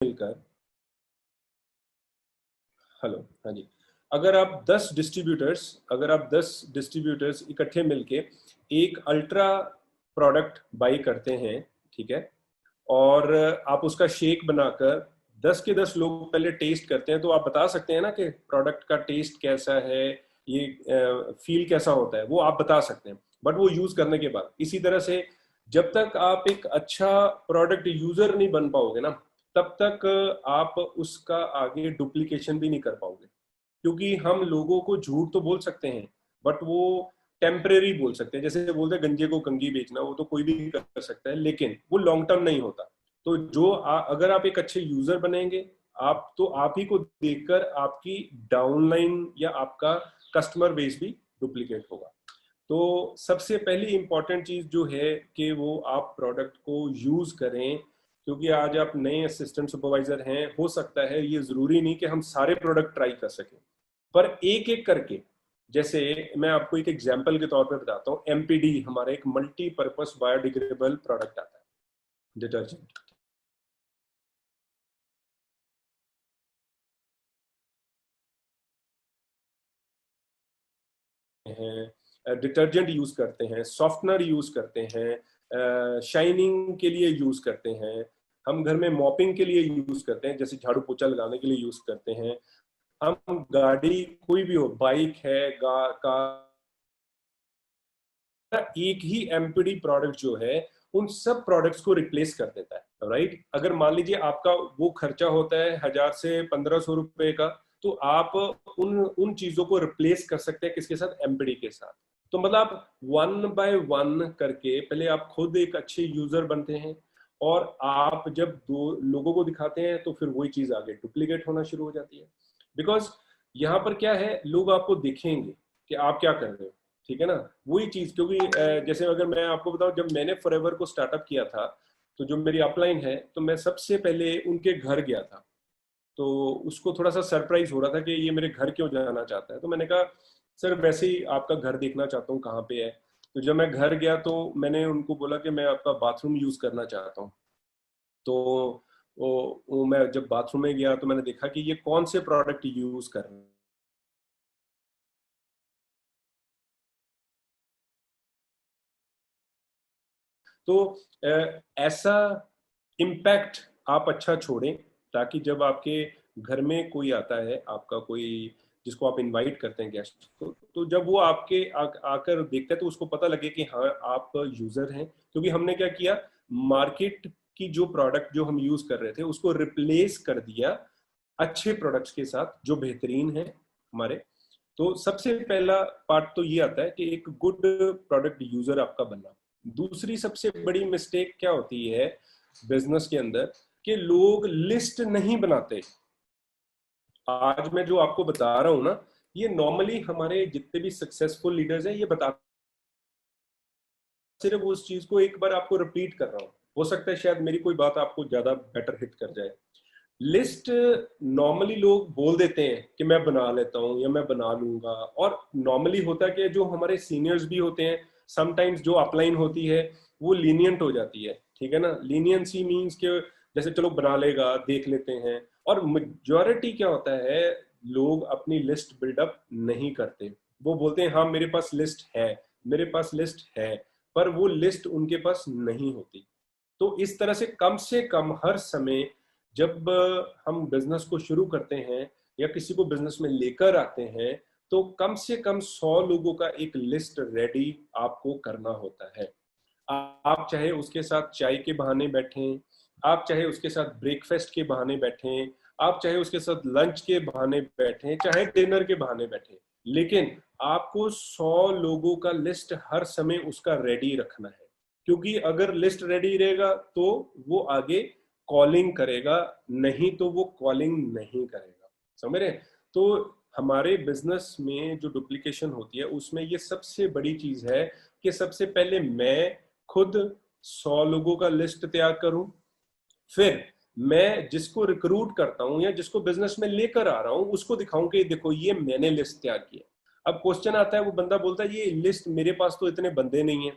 मिलकर, हेलो, हाँ जी, अगर आप 10 डिस्ट्रीब्यूटर्स इकट्ठे मिलके एक अल्ट्रा प्रोडक्ट बाई करते हैं, ठीक है, और आप उसका शेक बनाकर 10 के 10 लोग पहले टेस्ट करते हैं, तो आप बता सकते हैं ना कि प्रोडक्ट का टेस्ट कैसा है, ये फील कैसा होता है, वो आप बता सकते हैं, बट वो यूज करने के बाद। इसी तरह से जब तक आप एक अच्छा प्रोडक्ट यूजर नहीं बन पाओगे ना, तब तक आप उसका आगे डुप्लीकेशन भी नहीं कर पाओगे। क्योंकि हम लोगों को झूठ तो बोल सकते हैं, बट वो टेम्परेरी बोल सकते हैं। जैसे बोलते हैं गंजे को कंघी बेचना, वो तो कोई भी कर सकता है, लेकिन वो लॉन्ग टर्म नहीं होता। तो अगर आप एक अच्छे यूजर बनेंगे, आप तो आप ही को देखकर आपकी डाउनलाइन या आपका कस्टमर बेस भी डुप्लीकेट होगा। तो सबसे पहली इंपॉर्टेंट चीज जो है कि वो आप प्रोडक्ट को यूज करें। क्योंकि आज आप नए असिस्टेंट सुपरवाइजर हैं, हो सकता है ये जरूरी नहीं कि हम सारे प्रोडक्ट ट्राई कर सकें, पर एक एक करके। जैसे मैं आपको एक एग्जांपल के तौर पे बताता हूँ, एमपीडी हमारा एक मल्टीपर्पस बायोडिग्रेडेबल प्रोडक्ट आता है, डिटर्जेंट हैं, डिटर्जेंट यूज करते हैं, सॉफ्टनर यूज करते हैं, शाइनिंग के लिए यूज करते हैं, हम घर में मॉपिंग के लिए यूज करते हैं, जैसे झाड़ू पोछा लगाने के लिए यूज करते हैं। हम गाड़ी कोई भी हो, बाइक है, कार, एक ही एमपीडी प्रोडक्ट जो है उन सब प्रोडक्ट्स को रिप्लेस कर देता है, राइट। अगर मान लीजिए आपका वो खर्चा होता है 1000 से 1500 रुपए का, तो आप उन उन चीजों को रिप्लेस कर सकते हैं किसके साथ, एमपीडी के साथ। तो मतलब आप 1 बाय 1 करके पहले आप खुद एक अच्छे यूजर बनते हैं, और आप जब दो लोगों को दिखाते हैं तो फिर वही चीज आगे डुप्लीकेट होना शुरू हो जाती है। बिकॉज यहाँ पर क्या है, लोग आपको देखेंगे कि आप क्या कर रहे हो, ठीक है ना। वही चीज, क्योंकि जैसे अगर मैं आपको बताऊं, जब मैंने फॉरएवर को स्टार्टअप किया था, तो जो मेरी अपलाइन है, तो मैं सबसे पहले उनके घर गया था। तो उसको थोड़ा सा सरप्राइज हो रहा था कि ये मेरे घर क्यों जाना चाहता है। तो मैंने कहा सर वैसे ही आपका घर देखना चाहता हूँ, कहाँ पे है। तो जब मैं घर गया तो मैंने उनको बोला कि मैं आपका बाथरूम यूज करना चाहता हूँ। तो मैं जब बाथरूम में गया तो मैंने देखा कि ये कौन से प्रोडक्ट यूज कर रहे हैं। तो ऐसा इम्पैक्ट आप अच्छा छोड़ें, ताकि जब आपके घर में कोई आता है, आपका कोई जिसको आप इनवाइट करते हैं गेस्ट को, तो जब वो आपके आकर देखता है तो उसको पता लगे कि हाँ आप यूजर हैं। क्योंकि हमने क्या किया, मार्केट की जो प्रोडक्ट जो हम यूज कर रहे थे उसको रिप्लेस कर दिया अच्छे प्रोडक्ट्स के साथ जो बेहतरीन है हमारे। तो सबसे पहला पार्ट तो ये आता है कि एक गुड प्रोडक्ट यूजर आपका बनना। दूसरी सबसे बड़ी मिस्टेक क्या होती है बिजनेस के अंदर, कि लोग लिस्ट नहीं बनाते। आज मैं जो आपको बता रहा हूं ना, ये नॉर्मली हमारे जितने भी सक्सेसफुल लीडर्स हैं ये बताते, सिर्फ उस चीज को एक बार आपको रिपीट कर रहा हूँ। हो सकता है शायद मेरी कोई बात आपको ज्यादा बेटर हिट कर जाए। लिस्ट नॉर्मली लोग बोल देते हैं कि मैं बना लेता हूँ या मैं बना लूंगा, और नॉर्मली होता कि जो हमारे सीनियर्स भी होते हैं, समटाइम्स जो अपलाइन होती है वो लीनियंट हो जाती है, ठीक है ना। लीनियंसी मीन्स के जैसे चलो बना लेगा, देख लेते हैं। और मेजॉरिटी क्या होता है, लोग अपनी लिस्ट बिल्डअप नहीं करते। वो बोलते हैं हाँ मेरे पास लिस्ट है, मेरे पास लिस्ट है, पर वो लिस्ट उनके पास नहीं होती। तो इस तरह से कम हर समय जब हम बिजनेस को शुरू करते हैं या किसी को बिजनेस में लेकर आते हैं, तो कम से कम 100 लोगों का एक लिस्ट रेडी आपको करना होता है। आप चाहे उसके साथ चाय के बहाने बैठें, आप चाहे उसके साथ ब्रेकफास्ट के बहाने बैठें, आप चाहे उसके साथ लंच के बहाने बैठें, चाहे डिनर के बहाने बैठें, लेकिन आपको 100 लोगों का लिस्ट हर समय उसका रेडी रखना है। क्योंकि अगर लिस्ट रेडी रहेगा तो वो आगे कॉलिंग करेगा, नहीं तो वो कॉलिंग नहीं करेगा। समझ रहे हैं? तो हमारे बिजनेस में जो डुप्लीकेशन होती है उसमें ये सबसे बड़ी चीज है कि सबसे पहले मैं खुद 100 लोगों का लिस्ट तैयार करूं, फिर मैं जिसको रिक्रूट करता हूं या जिसको बिजनेस में लेकर आ रहा हूं उसको दिखाऊं कि देखो ये मैंने लिस्ट तैयार की है। अब क्वेश्चन आता है, वो बंदा बोलता है ये लिस्ट मेरे पास तो इतने बंदे नहीं है।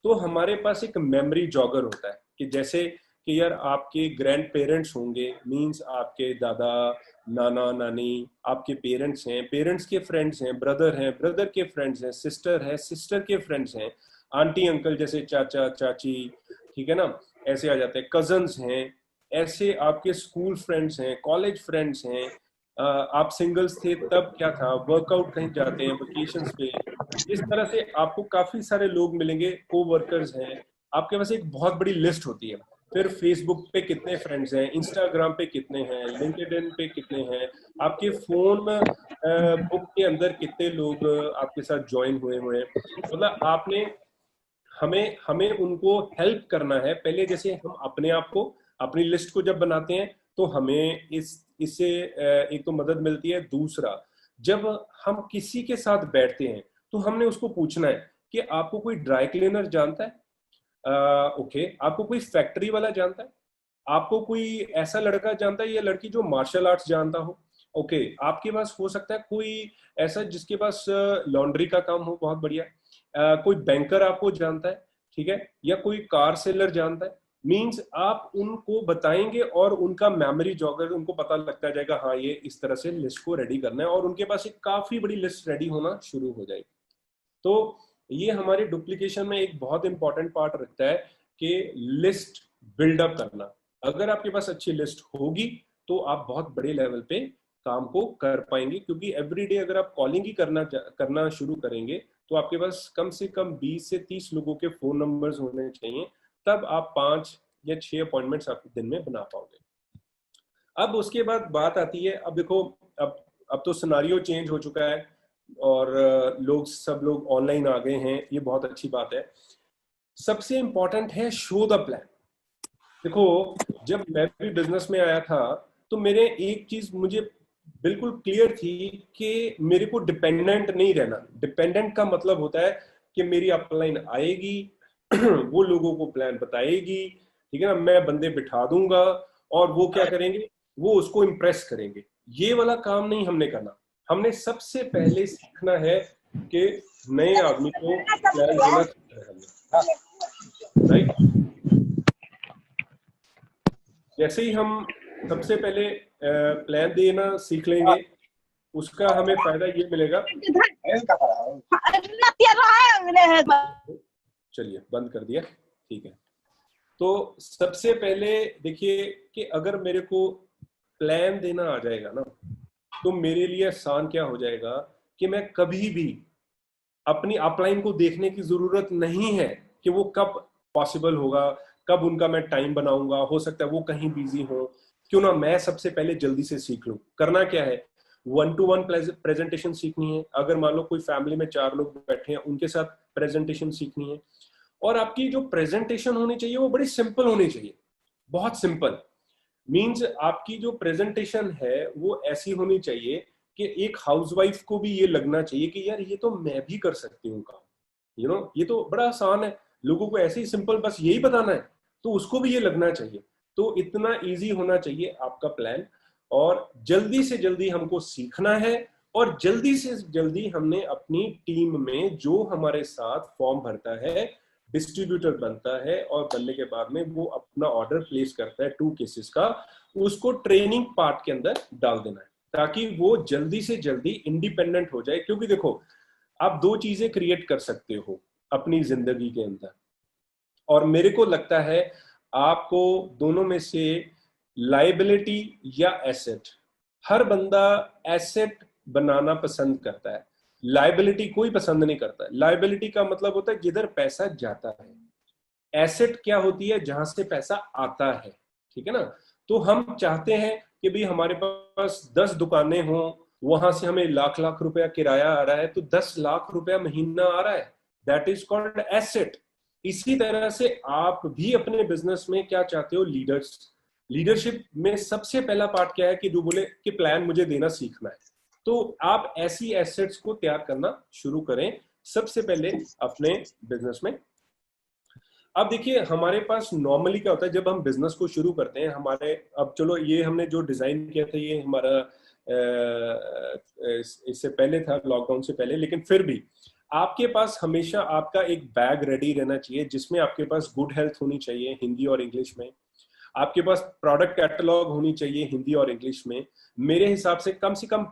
तो हमारे पास एक मेमोरी जॉगर होता है कि जैसे कि यार आपके ग्रैंड पेरेंट्स होंगे, मींस आपके दादा नाना नानी, आपके पेरेंट्स हैं, पेरेंट्स के फ्रेंड्स हैं, ब्रदर के फ्रेंड्स हैं, सिस्टर है, सिस्टर के फ्रेंड्स हैं, आंटी अंकल जैसे चाचा चाची, ठीक है ना, ऐसे आ जाते हैं, कजन्स हैं, ऐसे आपके स्कूल फ्रेंड्स हैं, कॉलेज फ्रेंड्स हैं, आप सिंगल्स थे तब क्या था, वर्कआउट कहीं जाते हैं वेकेशंस पे, इस तरह से आपको काफी सारे लोग मिलेंगे, को वर्कर्स हैं, आपके पास एक बहुत बड़ी लिस्ट होती है। फिर फेसबुक पे कितने फ्रेंड्स हैं, इंस्टाग्राम पे कितने हैं, लिंक्डइन पे कितने हैं, आपके फोन बुक के अंदर कितने लोग आपके साथ ज्वाइन हुए हुए हैं, मतलब आपने हमें हमें उनको हेल्प करना है। पहले जैसे हम अपने आप को, अपनी लिस्ट को जब बनाते हैं तो हमें इससे एक तो मदद मिलती है, दूसरा जब हम किसी के साथ बैठते हैं तो हमने उसको पूछना है कि आपको कोई ड्राई क्लीनर जानता है, ओके, आपको कोई फैक्ट्री वाला जानता है, आपको कोई ऐसा लड़का जानता है या लड़की जो मार्शल आर्ट्स जानता हो, ओके, आपके पास हो सकता है कोई ऐसा जिसके पास लॉन्ड्री का काम हो, बहुत बढ़िया, कोई बैंकर आपको जानता है, ठीक है, या कोई कार सेलर जानता है, मींस आप उनको बताएंगे और उनका मेमोरी जॉगर, उनको पता लगता जाएगा हाँ ये इस तरह से लिस्ट को रेडी करना है, और उनके पास एक काफी बड़ी लिस्ट रेडी होना शुरू हो जाएगी। तो ये हमारे डुप्लीकेशन में एक बहुत इंपॉर्टेंट पार्ट रखता है कि लिस्ट बिल्डअप करना। अगर आपके पास अच्छी लिस्ट होगी तो आप बहुत बड़े लेवल पे काम को कर पाएंगे, क्योंकि एवरीडे अगर आप कॉलिंग ही करना शुरू करेंगे तो आपके पास कम से कम 20 से 30 लोगों के फोन नंबर्स होने चाहिए, तब आप 5 या 6 अपॉइंटमेंट्स आप दिन में बना पाओगे। अब उसके बाद बात आती है, अब देखो, अब तो सिनारियो चेंज हो चुका है और सब लोग ऑनलाइन आ गए हैं, ये बहुत अच्छी बात है। सबसे इंपॉर्टेंट है शो द प्लान। देखो, जब मैं भी बिजनेस में आया था तो मेरे एक चीज मुझे बिल्कुल क्लियर थी कि मेरे को डिपेंडेंट नहीं रहना। डिपेंडेंट का मतलब होता है कि मेरी अपलाइन आएगी वो लोगों को प्लान बताएगी, ठीक है ना, मैं बंदे बिठा दूंगा और वो क्या करेंगे, वो उसको इम्प्रेस करेंगे। ये वाला काम नहीं हमने करना। हमने सबसे पहले सीखना है कि नए आदमी को प्लान देना सीखना है, राइट। जैसे ही हम सबसे पहले प्लान देना सीख लेंगे, उसका हमें फायदा ये मिलेगा। चलिए बंद कर दिया, ठीक है। तो सबसे पहले देखिए कि अगर मेरे को प्लान देना आ जाएगा ना, तो मेरे लिए आसान क्या हो जाएगा कि मैं कभी भी अपनी अपलाइन को देखने की जरूरत नहीं है कि वो कब पॉसिबल होगा, कब उनका मैं टाइम बनाऊंगा, हो सकता है वो कहीं बिजी हो, क्यों ना मैं सबसे पहले जल्दी से सीख लूं। करना क्या है, 1-to-1 प्रेजेंटेशन सीखनी है। अगर मान लो कोई फैमिली में 4 लोग बैठे हैं, उनके साथ प्रेजेंटेशन सीखनी है, और आपकी जो प्रेजेंटेशन होनी चाहिए वो बड़ी सिंपल होनी चाहिए, बहुत सिंपल। मींस आपकी जो प्रेजेंटेशन है वो ऐसी होनी चाहिए कि एक हाउसवाइफ को भी ये लगना चाहिए कि यार ये तो मैं भी कर सकती हूँ काम, ये तो बड़ा आसान है, लोगों को ऐसे ही सिंपल बस यही बताना है, तो उसको भी ये लगना चाहिए। तो इतना इजी होना चाहिए आपका प्लान, और जल्दी से जल्दी हमको सीखना है, और जल्दी से जल्दी हमने अपनी टीम में जो हमारे साथ फॉर्म भरता है, डिस्ट्रीब्यूटर बनता है, और बनने के बाद में वो अपना ऑर्डर प्लेस करता है 2 केसेस का, उसको ट्रेनिंग पार्ट के अंदर डाल देना है, ताकि वो जल्दी से जल्दी इंडिपेंडेंट हो जाए। क्योंकि देखो, आप 2 चीजें क्रिएट कर सकते हो अपनी जिंदगी के अंदर, और मेरे को लगता है आपको दोनों में से लाइबिलिटी या एसेट, हर बंदा एसेट बनाना पसंद करता है, लाइबिलिटी कोई पसंद नहीं करता। लाइबिलिटी का मतलब होता है जिधर पैसा जाता है, एसेट क्या होती है, जहां से पैसा आता है, ठीक है ना। तो हम चाहते हैं कि भाई हमारे पास 10 दुकानें हों, वहां से हमें लाख लाख रुपया किराया आ रहा है, तो 10 लाख रुपया महीना आ रहा है, दैट इज कॉल्ड एसेट। इसी तरह से आप भी अपने बिजनेस में क्या चाहते हो, लीडरशिप में सबसे पहला पार्ट क्या है कि जो बोले कि प्लान मुझे देना सीखना है। तो आप ऐसी एसेट्स को तैयार करना शुरू करें सबसे पहले अपने बिजनेस में। अब देखिए, हमारे पास नॉर्मली क्या होता है जब हम बिजनेस को शुरू करते हैं, हमारे, अब चलो ये हमने जो डिजाइन किया था ये हमारा इससे पहले था, लॉकडाउन से पहले, लेकिन फिर भी आपके पास हमेशा आपका एक बैग रेडी रहना चाहिए, जिसमें आपके पास गुड हेल्थ होनी चाहिए, हिंदी और इंग्लिश में। आपके पास प्रोडक्ट कैटलॉग होनी चाहिए हिंदी और इंग्लिश में। मेरे हिसाब से कम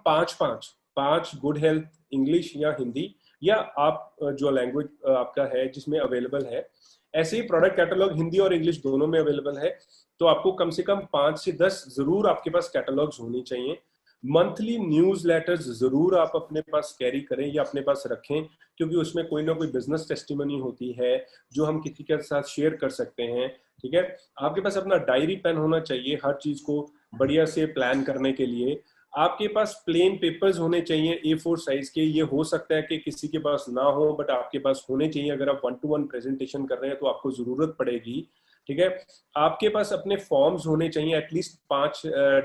पांच गुड हेल्थ इंग्लिश या हिंदी, या आप जो लैंग्वेज आपका है जिसमें अवेलेबल है, ऐसे ही प्रोडक्ट कैटलॉग हिंदी और इंग्लिश दोनों में अवेलेबल है, तो आपको कम से कम 5 से 10 जरूर आपके पास कैटलॉग्स होनी चाहिए। मंथली न्यूज लेटर्स जरूर आप अपने पास कैरी करें या अपने पास रखें, क्योंकि उसमें कोई ना कोई बिजनेस टेस्टिमनी होती है जो हम किसी के साथ शेयर कर सकते हैं। ठीक है, आपके पास अपना डायरी पेन होना चाहिए हर चीज को बढ़िया से प्लान करने के लिए। आपके पास प्लेन पेपर्स होने चाहिए A4 साइज के। ये हो सकता है कि किसी के पास ना हो, बट आपके पास होने चाहिए। अगर आप 1-to-1 प्रेजेंटेशन कर रहे हैं तो आपको जरूरत पड़ेगी। ठीक है, आपके पास अपने फॉर्म्स होने चाहिए, एटलीस्ट 5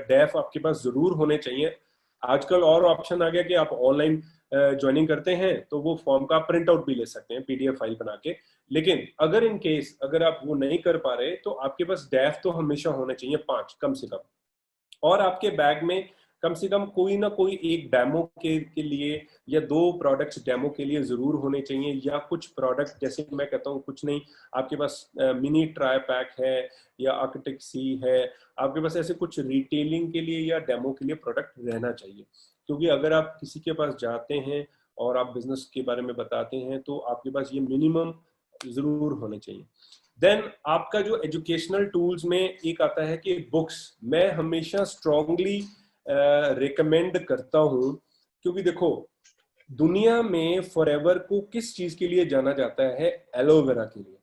डेफ आपके पास जरूर होने चाहिए। आजकल और ऑप्शन आ गया कि आप ऑनलाइन ज्वाइनिंग करते हैं तो वो फॉर्म का प्रिंट आउट भी ले सकते हैं PDF फाइल बना के। लेकिन अगर इन केस अगर आप वो नहीं कर पा रहे तो आपके पास डेफ तो हमेशा होने चाहिए 5 कम से कम। और आपके बैग में कम से कम कोई ना कोई एक डेमो के लिए या 2 प्रोडक्ट्स डेमो के लिए जरूर होने चाहिए, या कुछ प्रोडक्ट जैसे मैं कहता हूँ कुछ नहीं, आपके पास मिनी ट्राई पैक है या आर्किटेक्ट सी है, आपके पास ऐसे कुछ रिटेलिंग के लिए या डेमो के लिए प्रोडक्ट रहना चाहिए। क्योंकि अगर आप किसी के पास जाते हैं और आप बिजनेस के बारे में बताते हैं तो आपके पास ये मिनिमम जरूर होने चाहिए। देन आपका जो एजुकेशनल टूल्स में एक आता है कि बुक्स, मैं हमेशा स्ट्रांगली रिकमेंड करता हूं, क्योंकि देखो दुनिया में फॉरएवर को किस चीज के लिए जाना जाता है? एलोवेरा के लिए।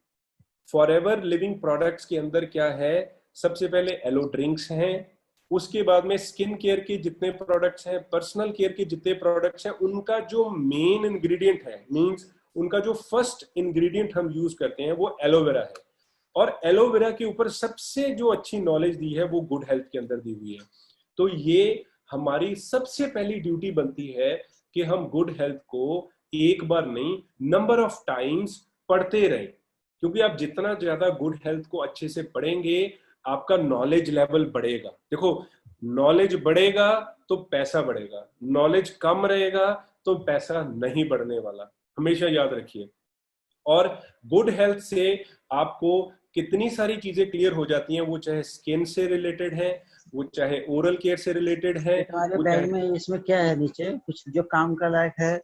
फॉरएवर लिविंग प्रोडक्ट्स के अंदर क्या है? सबसे पहले एलो ड्रिंक्स हैं, उसके बाद में स्किन केयर के जितने प्रोडक्ट्स हैं, पर्सनल केयर के जितने प्रोडक्ट्स हैं, उनका जो मेन इंग्रेडिएंट है, मींस उनका जो फर्स्ट इंग्रेडिएंट हम यूज करते हैं वो एलोवेरा है। और एलोवेरा के ऊपर सबसे जो अच्छी नॉलेज दी है वो गुड हेल्थ के अंदर दी हुई है। तो ये हमारी सबसे पहली ड्यूटी बनती है कि हम गुड हेल्थ को एक बार नहीं, नंबर ऑफ टाइम्स पढ़ते रहें। क्योंकि आप जितना ज्यादा गुड हेल्थ को अच्छे से पढ़ेंगे आपका नॉलेज लेवल बढ़ेगा। देखो, नॉलेज बढ़ेगा तो पैसा बढ़ेगा, नॉलेज कम रहेगा तो पैसा नहीं बढ़ने वाला, हमेशा याद रखिए। और गुड हेल्थ से आपको कितनी सारी चीजें क्लियर हो जाती हैं, वो चाहे स्किन से रिलेटेड है, वो चाहे ओरल केयर से रिलेटेड है, तुम्हारे वो बैग चाहे में इसमें क्या है नीचे कुछ जो काम का लायक है?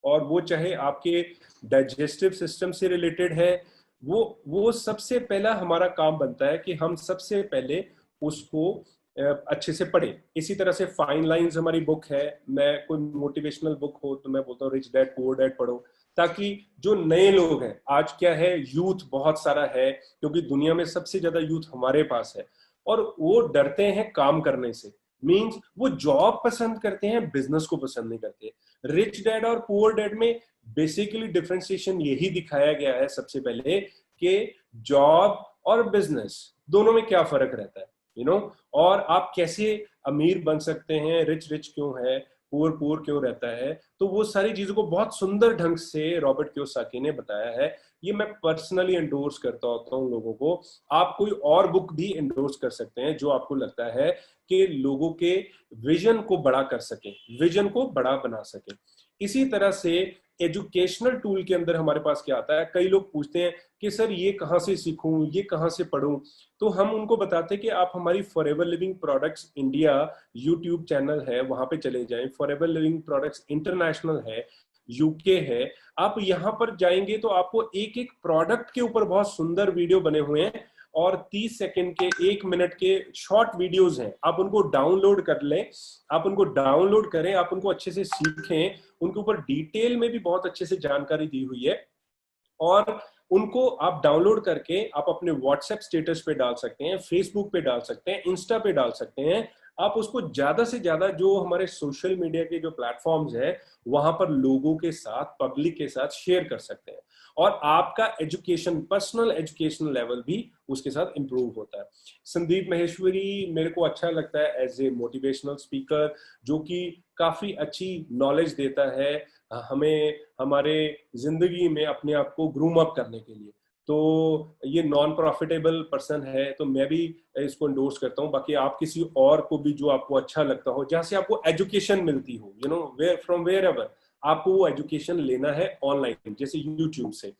और वो चाहे आपके डाइजेस्टिव सिस्टम से रिलेटेड है। वो सबसे पहला हमारा काम बनता है कि हम सबसे पहले उसको अच्छे से पढ़ें। इसी तरह से फाइन लाइंस हमारी बुक है। मैं कोई मोटिवेशनल बुक हो तो मैं बोलता हूँ रिच डैड पुअर डैड पढ़ो, ताकि जो नए लोग हैं, आज क्या है यूथ बहुत सारा है, क्योंकि दुनिया में सबसे ज्यादा यूथ हमारे पास है, और वो डरते हैं काम करने से। मींस वो जॉब पसंद करते हैं, बिजनेस को पसंद नहीं करते। रिच डैड और पुअर डैड में बेसिकली डिफरेंशिएशन यही दिखाया गया है सबसे पहले कि जॉब और बिजनेस दोनों में क्या फर्क रहता है, और आप कैसे अमीर बन सकते हैं, रिच रिच क्यों है, पुअर पुअर क्यों रहता है। तो वो सारी चीजों को बहुत सुंदर ढंग से रॉबर्ट कियोसाकी ने बताया है। ये मैं पर्सनली एंडोर्स करता होता हूँ लोगों को। आप कोई और बुक भी एंडोर्स कर सकते हैं जो आपको लगता है कि लोगों के विजन को बड़ा कर सके, विजन को बड़ा बना सके। इसी तरह से एजुकेशनल टूल के अंदर हमारे पास क्या आता है, कई लोग पूछते हैं कि सर ये कहाँ से सीखूं, ये कहाँ से पढूं। तो हम उनको बताते हैं कि आप हमारी forever living products India YouTube channel है, वहां पे चले जाएं। फॉरएवर लिविंग प्रोडक्ट्स इंटरनेशनल है, यूके है। आप यहाँ पर जाएंगे तो आपको एक एक प्रोडक्ट के ऊपर बहुत सुंदर वीडियो बने हुए हैं, और 30 सेकंड के, 1 मिनट के शॉर्ट वीडियोस हैं। आप उनको डाउनलोड कर लें, आप उनको डाउनलोड करें, आप उनको अच्छे से सीखें। उनके ऊपर डिटेल में भी बहुत अच्छे से जानकारी दी हुई है, और उनको आप डाउनलोड करके आप अपने व्हाट्सएप स्टेटस पे डाल सकते हैं, फेसबुक पे डाल सकते हैं, इंस्टा पे डाल सकते हैं। आप उसको ज्यादा से ज्यादा जो हमारे सोशल मीडिया के जो प्लेटफॉर्म्स है वहां पर लोगों के साथ, पब्लिक के साथ शेयर कर सकते हैं, और आपका एजुकेशन, पर्सनल एजुकेशन लेवल भी उसके साथ इंप्रूव होता है। संदीप महेश्वरी मेरे को अच्छा लगता है एज ए मोटिवेशनल स्पीकर, जो कि काफी अच्छी नॉलेज देता है हमें हमारे जिंदगी में अपने आप को ग्रूम अप करने के लिए। तो ये नॉन प्रॉफिटेबल पर्सन है, तो मैं भी इसको एंडोर्स करता हूँ। बाकी आप किसी और को भी जो आपको अच्छा लगता हो, जहाँ से आपको एजुकेशन मिलती हो, वेयर फ्रॉम वेयर एवर आपको वो एजुकेशन लेना है ऑनलाइन, जैसे यूट्यूब से,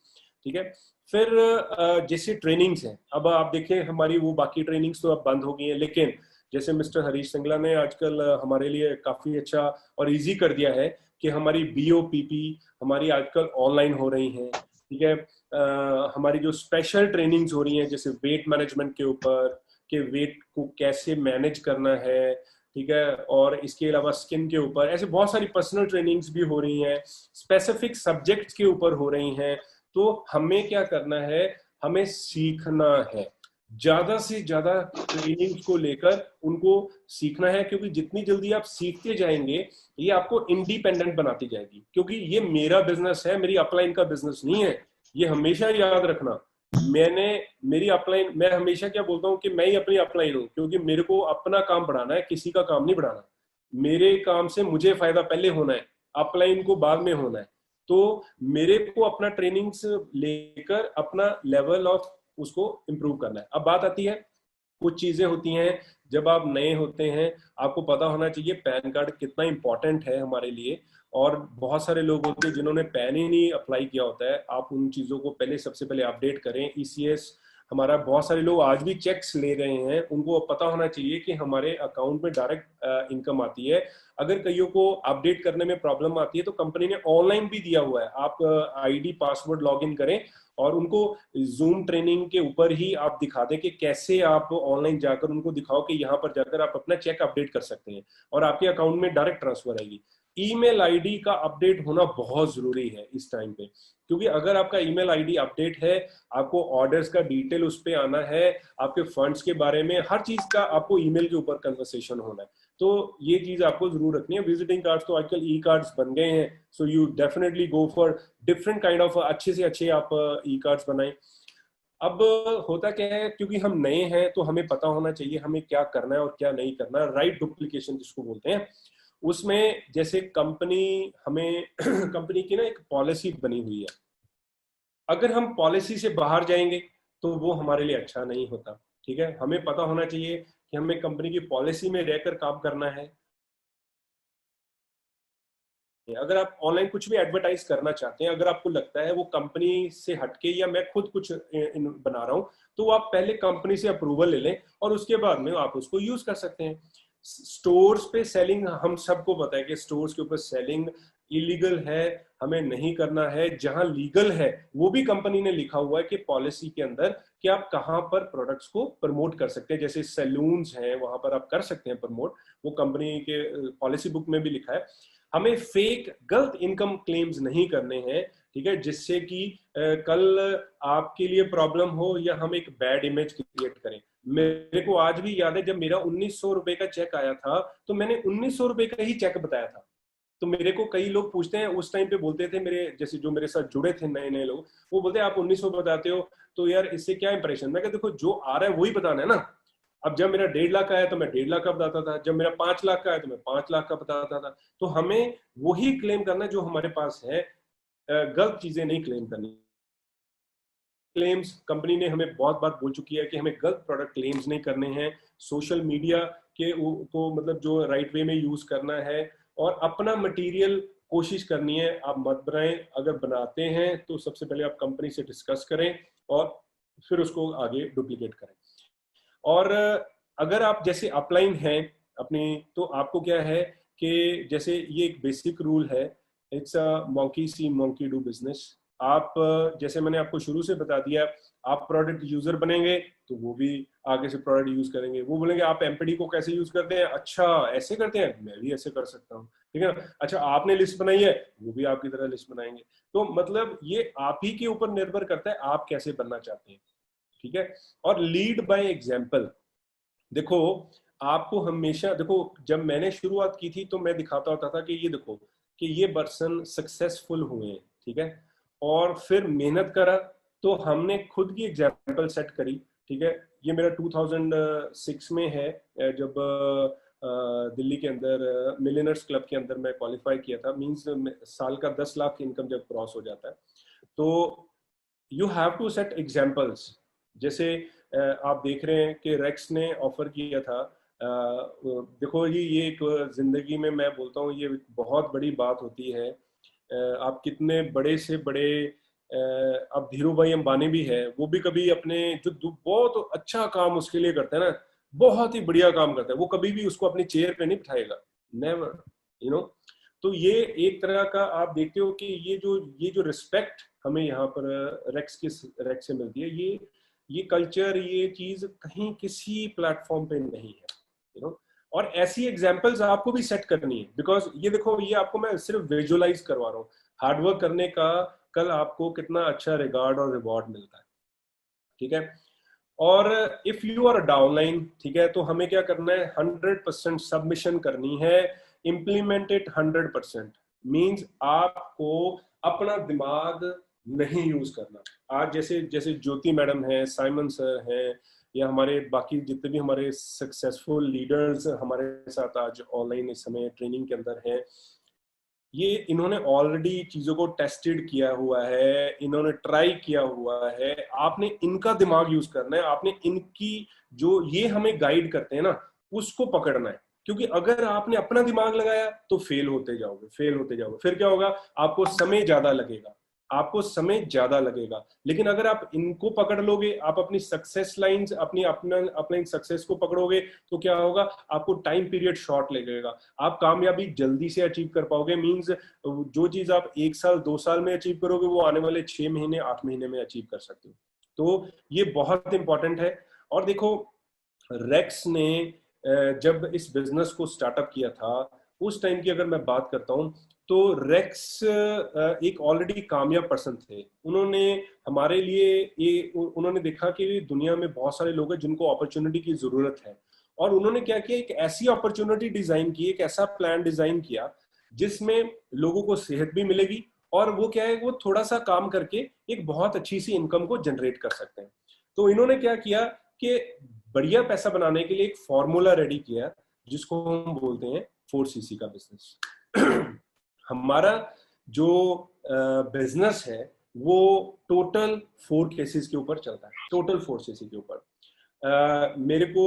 ठीक है। फिर जैसे ट्रेनिंग्स हैं, अब आप देखें हमारी वो बाकी ट्रेनिंग्स तो अब बंद हो गई हैं, लेकिन जैसे मिस्टर हरीश सिंगला ने आजकल हमारे लिए काफी अच्छा और इजी कर दिया है कि हमारी BOPP हमारी आजकल ऑनलाइन हो रही हैं, ठीक है। हमारी जो स्पेशल ट्रेनिंग्स हो रही हैं जैसे वेट मैनेजमेंट के ऊपर, कि वेट को कैसे मैनेज करना है, ठीक है, और इसके अलावा स्किन के ऊपर, ऐसे बहुत सारी पर्सनल ट्रेनिंग्स भी हो रही हैं, स्पेसिफिक सब्जेक्ट्स के ऊपर हो रही हैं। तो हमें क्या करना है, हमें सीखना है, ज्यादा से ज्यादा ट्रेनिंग्स को लेकर उनको सीखना है, क्योंकि जितनी जल्दी आप सीखते जाएंगे ये आपको इंडिपेंडेंट बनाती जाएगी, क्योंकि ये मेरा बिजनेस है, मेरी अपलाइन का बिजनेस नहीं है। ये हमेशा याद रखना, मैंने मेरी अपलाइन, मैं हमेशा क्या बोलता हूँ कि मैं ही अपनी अपलाइन हूँ, क्योंकि मेरे को अपना काम बढ़ाना है, किसी का काम नहीं बढ़ाना। मेरे काम से मुझे फायदा पहले होना है, अपलाइन को बाद में होना है। तो मेरे को अपना ट्रेनिंग्स लेकर अपना लेवल ऑफ उसको इम्प्रूव करना है। अब बात आती है, कुछ चीजें होती हैं जब आप नए होते हैं, आपको पता होना चाहिए पैन कार्ड कितना इंपॉर्टेंट है हमारे लिए, और बहुत सारे लोग होते हैं जिन्होंने पैन ही नहीं अप्लाई किया होता है। आप उन चीजों को पहले, सबसे पहले अपडेट करें। ECS हमारा, बहुत सारे लोग आज भी चेक्स ले रहे हैं, उनको पता होना चाहिए कि हमारे अकाउंट में डायरेक्ट इनकम आती है। अगर कईयों को अपडेट करने में प्रॉब्लम आती है तो कंपनी ने ऑनलाइन भी दिया हुआ है, आप ID पासवर्ड लॉग इन करें और उनको जूम ट्रेनिंग के ऊपर ही आप दिखा दें कि कैसे आप ऑनलाइन जाकर उनको दिखाओ कि यहाँ पर जाकर आप अपना चेक अपडेट कर सकते हैं और आपके अकाउंट में डायरेक्ट ट्रांसफर आएगी। ईमेल आईडी का अपडेट होना बहुत जरूरी है इस टाइम पे, क्योंकि अगर आपका ईमेल आईडी अपडेट है, आपको ऑर्डर्स का डिटेल उस पर आना है, आपके फंड्स के बारे में हर चीज का आपको ईमेल के ऊपर कन्वर्सेशन होना है। तो ये चीज आपको जरूर रखनी है। विजिटिंग कार्ड्स तो आजकल E कार्ड्स बन गए हैं, so you definitely go for different kind of, अच्छे से अच्छे आप E कार्ड्स बनाएं। अब होता क्या है, क्योंकि हम नए हैं तो हमें पता होना चाहिए हमें क्या करना है और क्या नहीं करना। राइट डुप्लीकेशन जिसको बोलते हैं, उसमें जैसे कंपनी हमें कंपनी की ना एक पॉलिसी बनी हुई है, अगर हम पॉलिसी से बाहर जाएंगे तो वो हमारे लिए अच्छा नहीं होता, ठीक है। हमें पता होना चाहिए कि हमें कंपनी की पॉलिसी में रहकर काम करना है। अगर आप ऑनलाइन कुछ भी एडवर्टाइज करना चाहते हैं, अगर आपको लगता है वो कंपनी से हटके या मैं खुद कुछ बना रहा हूं, तो आप पहले कंपनी से अप्रूवल ले लें और उसके बाद में आप उसको यूज कर सकते हैं। स्टोर्स पे सेलिंग, हम सबको पता है कि स्टोर्स के ऊपर सेलिंग इलीगल है, हमें नहीं करना है। जहां लीगल है वो भी कंपनी ने लिखा हुआ है कि पॉलिसी के अंदर कि आप कहां पर प्रोडक्ट्स को प्रमोट कर सकते हैं। जैसे सैलून्स हैं, वहां पर आप कर सकते हैं प्रमोट, वो कंपनी के पॉलिसी बुक में भी लिखा है। हमें फेक गलत इनकम क्लेम्स नहीं करने हैं, ठीक है, जिससे कि कल आपके लिए प्रॉब्लम हो या हम एक बैड इमेज क्रिएट करें। मेरे को आज भी याद है, जब मेरा 1900 रुपए का चेक आया था तो मैंने 1900 रुपए का ही चेक बताया था। तो मेरे को कई लोग पूछते हैं, उस टाइम पे बोलते थे मेरे जैसे जो मेरे साथ जुड़े थे नए नए लोग, वो बोलते हैं आप 1900 बताते हो तो यार इससे क्या इंप्रेशन। मैं कहता देखो जो आ रहा है वही बताना है ना। अब जब मेरा 1.5 लाख आया तो मैं 1.5 लाख का बताता था, जब मेरा 5 लाख का आया तो मैं 5 लाख का बताता था। तो हमें वही क्लेम करना जो हमारे पास है, गलत चीजें नहीं क्लेम करनी। क्लेम्स कंपनी ने हमें बहुत बार बोल चुकी है कि हमें गलत प्रोडक्ट क्लेम्स नहीं करने हैं। सोशल मीडिया के को मतलब जो राइट वे में यूज करना है, और अपना मटेरियल कोशिश करनी है आप मत बनाएं। अगर बनाते हैं तो सबसे पहले आप कंपनी से डिस्कस करें और फिर उसको आगे डुप्लीकेट करें। और अगर आप जैसे अपलाइन हैं अपनी, तो आपको क्या है कि जैसे ये एक बेसिक रूल है, it's a monkey C monkey do business. आप जैसे मैंने आपको शुरू से बता दिया, आप प्रोडक्ट यूजर बनेंगे तो वो भी आगे से प्रोडक्ट यूज करेंगे। वो बोलेंगे आप एमपीडी को कैसे यूज करते हैं, अच्छा ऐसे करते हैं, मैं भी ऐसे कर सकता हूँ, ठीक है ना। अच्छा आपने लिस्ट बनाई है, वो भी आपकी तरह लिस्ट बनाएंगे। तो मतलब ये आप ही के ऊपर निर्भर करता है आप कैसे बनना चाहते हैं, ठीक है। और लीड बाय एग्जाम्पल। देखो आपको हमेशा, देखो जब मैंने शुरुआत की थी तो मैं दिखाता होता था कि ये देखो कि ये पर्सन सक्सेसफुल हुए हैं, ठीक है, और फिर मेहनत करा तो हमने खुद की एग्जाम्पल सेट करी, ठीक है। ये मेरा 2006 में है, जब दिल्ली के अंदर मिलियनर्स क्लब के अंदर मैं क्वालिफाई किया था। मींस साल का 10 लाख इनकम जब क्रॉस हो जाता है तो you have to set examples. जैसे आप देख रहे हैं कि रेक्स ने ऑफर किया था, देखो ये एक जिंदगी में मैं बोलता हूँ ये बहुत बड़ी बात होती है। आप कितने बड़े से बड़े अब धीरू भाई अंबानी भी है, वो भी कभी अपने जो बहुत अच्छा काम उसके लिए करते हैं ना, बहुत ही बढ़िया काम करता है, वो कभी भी उसको अपनी चेयर पे नहीं बिठाएगा, नेवर, यू नो। तो ये एक तरह का आप देखते हो कि ये जो रिस्पेक्ट हमें यहाँ पर रेक्स से मिलती है, ये कल्चर, ये चीज कहीं किसी प्लेटफॉर्म पे नहीं है, यू नो। और ऐसी एग्जांपल्स आपको भी सेट करनी है, बिकॉज ये देखो, ये आपको मैं सिर्फ विजुअलाइज करवा रहा हूँ, हार्डवर्क करने का कल आपको कितना अच्छा रिगार्ड और रिवॉर्ड मिलता है, ठीक है। और इफ यू आर डाउनलाइन, ठीक है, तो हमें क्या करना है, 100% सबमिशन करनी है, इम्प्लीमेंट इट 100%, मीन्स आपको अपना दिमाग नहीं यूज करना। आज जैसे जैसे ज्योति मैडम है, साइमन सर हैं, या हमारे बाकी जितने भी हमारे सक्सेसफुल लीडर्स हमारे साथ आज ऑनलाइन इस समय ट्रेनिंग के अंदर हैं, ये इन्होंने ऑलरेडी चीजों को टेस्टेड किया हुआ है, इन्होंने ट्राई किया हुआ है, आपने इनका दिमाग यूज करना है, आपने इनकी जो ये हमें गाइड करते हैं ना, उसको पकड़ना है। क्योंकि अगर आपने अपना दिमाग लगाया तो फेल होते जाओगे, फेल होते जाओगे, फिर क्या होगा, आपको समय ज्यादा लगेगा, आपको समय ज्यादा लगेगा। लेकिन अगर आप इनको पकड़ लोगे, आप अपनी सक्सेस लाइंस, अपने सक्सेस को पकड़ोगे, तो क्या होगा, आपको टाइम पीरियड शॉर्ट लगेगा, आप कामयाबी जल्दी से अचीव कर पाओगे। मींस जो चीज आप 1 साल 2 साल में अचीव करोगे, वो आने वाले 6 महीने 8 महीने में अचीव कर सकते हो। तो ये बहुत इंपॉर्टेंट है। और देखो, रेक्स ने जब इस बिजनेस को स्टार्टअप किया था, उस टाइम की अगर मैं बात करता हूं, तो रेक्स एक ऑलरेडी कामयाब पर्सन थे। उन्होंने हमारे लिए उन्होंने देखा कि दुनिया में बहुत सारे लोग हैं जिनको अपॉर्चुनिटी की जरूरत है, और उन्होंने क्या किया, एक ऐसी अपॉर्चुनिटी डिजाइन की, एक ऐसा प्लान डिजाइन किया जिसमें लोगों को सेहत भी मिलेगी, और वो क्या है, वो थोड़ा सा काम करके एक बहुत अच्छी सी इनकम को जनरेट कर सकते हैं। तो इन्होंने क्या किया कि बढ़िया पैसा बनाने के लिए एक फॉर्मूला रेडी किया, जिसको हम बोलते हैं 4cc का बिजनेस। हमारा जो बिजनेस है वो टोटल 4 केसेस के ऊपर चलता है, टोटल 4cc के ऊपर। मेरे को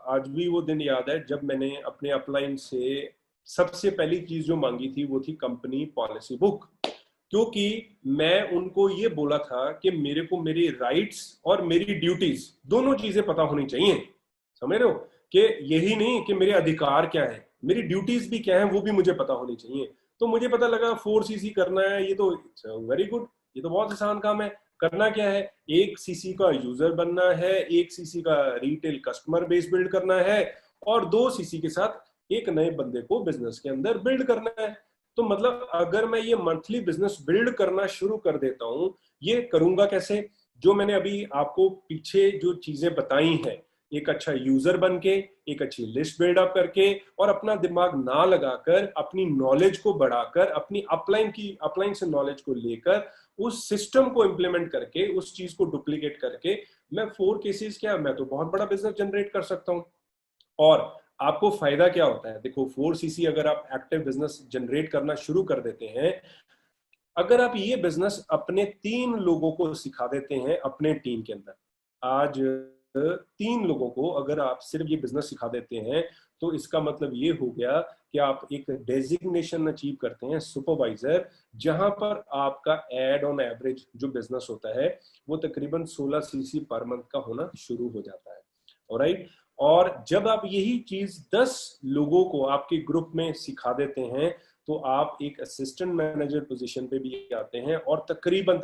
आज भी वो दिन याद है जब मैंने अपने अपलाइन से सबसे पहली चीज जो मांगी थी वो थी कंपनी पॉलिसी बुक, क्योंकि मैं उनको ये बोला था कि मेरे को मेरी राइट्स और मेरी ड्यूटीज दोनों चीजें पता होनी चाहिए, समझ रहे हो, कि यही नहीं कि मेरे अधिकार क्या है, मेरी ड्यूटीज भी क्या है वो भी मुझे पता होनी चाहिए। तो मुझे पता लगा 4cc करना है, ये तो वेरी गुड, ये तो बहुत आसान काम है। करना क्या है, 1cc का यूजर बनना है, 1cc का रिटेल कस्टमर बेस बिल्ड करना है, और 2cc के साथ एक नए बंदे को बिजनेस के अंदर बिल्ड करना है। तो मतलब अगर मैं ये मंथली बिजनेस बिल्ड करना शुरू कर देता हूं, ये करूंगा कैसे, जो मैंने अभी आपको पीछे जो चीजें बताई हैं, एक अच्छा यूजर बन के, एक अच्छी लिस्ट बिल्डअप करके, और अपना दिमाग ना लगाकर, अपनी नॉलेज को बढ़ाकर, अपनी अपलाइन से नॉलेज को लेकर, उस सिस्टम को इंप्लीमेंट करके, उस चीज को डुप्लीकेट करके, मैं 4 केसेस क्या, मैं तो बहुत बड़ा बिजनेस जनरेट कर सकता हूं। और आपको फायदा क्या होता है, देखो 4cc अगर आप एक्टिव बिजनेस जनरेट करना शुरू कर देते हैं, अगर आप ये बिजनेस अपने 3 लोगों को सिखा देते हैं अपने टीम के अंदर, आज 3 लोगों को अगर आप सिर्फ ये बिजनेस सिखा देते हैं, तो इसका मतलब ये हो गया कि आप एक डेजिग्नेशन अचीव करते हैं सुपरवाइजर, जहां पर आपका एड ऑन एवरेज जो बिजनेस होता है वो तकरीबन 16cc पर मंथ का होना शुरू हो जाता है। ऑलराइट, और जब आप यही चीज 10 लोगों को आपके ग्रुप में सिखा देते हैं, तो आप एक असिस्टेंट मैनेजर पोजीशन पे भी आते हैं, और तकरीबन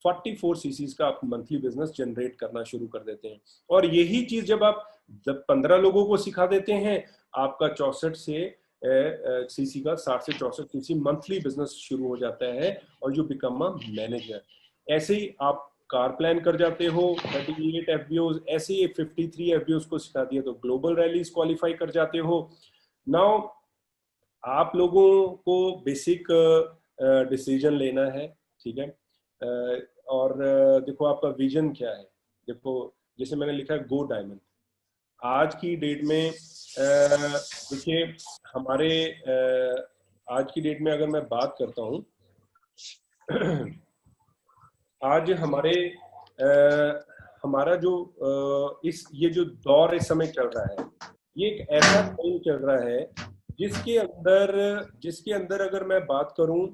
44cc का आप मंथली बिजनेस जनरेट करना शुरू कर देते हैं। और यही चीज जब आप 15 लोगों को सिखा देते हैं, आपका 64 से सीसी का 60 से 64cc मंथली बिजनेस शुरू हो जाता है, और यू बिकम अ मैनेजर। ऐसे ही आप कार प्लान कर जाते हो, 38 FBOs, ऐसे ही 53 FBOs को सिखा दिया तो ग्लोबल रैलीज क्वालिफाई कर जाते हो। नाउ आप लोगों को बेसिक डिसीजन लेना है, ठीक है, और देखो आपका विजन क्या है। देखो जैसे मैंने लिखा है गो डायमंड। आज की डेट में देखिए हमारे आज की डेट में अगर मैं बात करता हूँ, आज हमारा जो ये जो दौर इस समय चल रहा है, ये एक ऐसा टाइम चल रहा है जिसके अंदर अगर मैं बात करूं,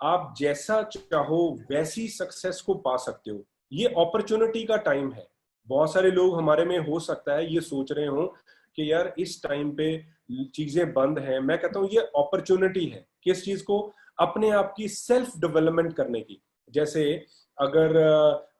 आप जैसा चाहो वैसी सक्सेस को पा सकते हो। ये अपॉर्चुनिटी का टाइम है। बहुत सारे लोग हमारे में हो सकता है ये सोच रहे हो कि यार इस टाइम पे चीजें बंद हैं। मैं कहता हूँ ये अपॉर्चुनिटी है। किस चीज को? अपने आप की सेल्फ डेवलपमेंट करने की। जैसे अगर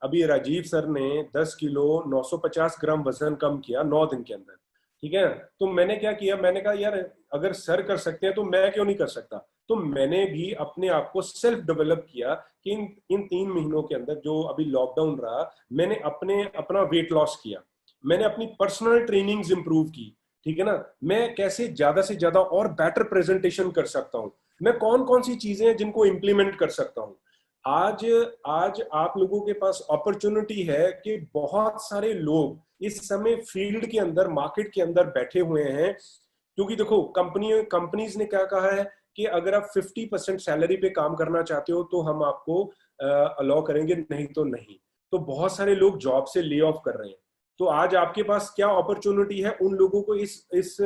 अभी राजीव सर ने 10 किलो 950 ग्राम वजन कम किया 9 दिन के अंदर, ठीक है, तो मैंने क्या किया, मैंने कहा यार अगर सर कर सकते हैं तो मैं क्यों नहीं कर सकता। तो मैंने भी अपने आप को सेल्फ डेवलप किया कि इन 3 महीनों के अंदर जो अभी लॉकडाउन रहा, मैंने अपना वेट लॉस किया, मैंने अपनी पर्सनल ट्रेनिंग्स इंप्रूव की, ठीक है ना। मैं कैसे ज्यादा से ज्यादा और बेटर प्रेजेंटेशन कर सकता हूँ, मैं कौन कौन सी चीजें हैं जिनको इंप्लीमेंट कर सकता हूँ। आज आज आप लोगों के पास अपॉर्चुनिटी है कि बहुत सारे लोग इस समय फील्ड के अंदर, मार्केट के अंदर बैठे हुए हैं। क्योंकि देखो कंपनीज ने क्या कहा है कि अगर आप 50% सैलरी पे काम करना चाहते हो तो हम आपको अलाउ करेंगे, नहीं तो नहीं। तो बहुत सारे लोग जॉब से ले ऑफ कर रहे हैं। तो आज आपके पास क्या अपॉर्चुनिटी है उन लोगों को इस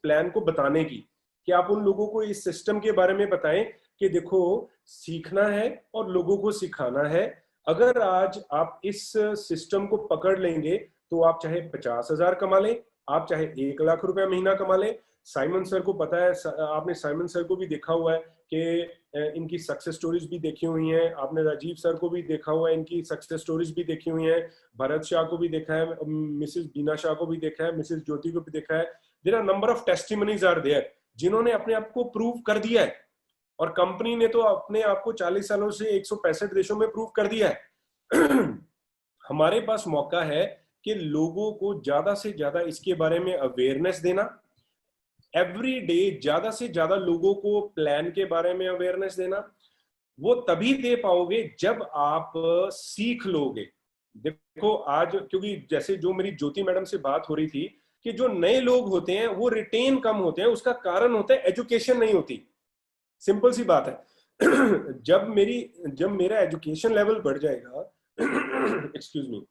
प्लान को बताने की, कि आप उन लोगों को इस सिस्टम के बारे में बताएं कि देखो सीखना है और लोगों को सिखाना है। अगर आज आप इस सिस्टम को पकड़ लेंगे तो आप चाहे 50,000 कमा लें, आप चाहे 1 लाख रुपया महीना कमा लें। साइमन सर को पता है, आपने साइमन सर को भी देखा हुआ है कि इनकी सक्सेस स्टोरीज भी देखी हुई हैं। आपने राजीव सर को भी देखा हुआ है, इनकी सक्सेस स्टोरीज भी देखी हुई हैं। भरत शाह को भी देखा है, मिसेस बीना शाह को भी देखा है, मिसेस ज्योति को भी देखा है। There are number of testimonies are there जिन्होंने अपने आप को प्रूव कर दिया है। और कंपनी ने तो अपने आप को 40 सालों से 165 देशों में प्रूव कर दिया है। हमारे पास मौका है कि लोगों को ज्यादा से ज्यादा इसके बारे में अवेयरनेस देना, एवरी डे ज्यादा से ज्यादा लोगों को प्लान के बारे में अवेयरनेस देना। वो तभी दे पाओगे जब आप सीख लोगे। देखो आज, क्योंकि जैसे जो मेरी ज्योति मैडम से बात हो रही थी कि जो नए लोग होते हैं वो रिटेन कम होते हैं, उसका कारण होता है एजुकेशन नहीं होती। सिंपल सी बात है। जब मेरा एजुकेशन लेवल बढ़ जाएगा, एक्सक्यूज मी,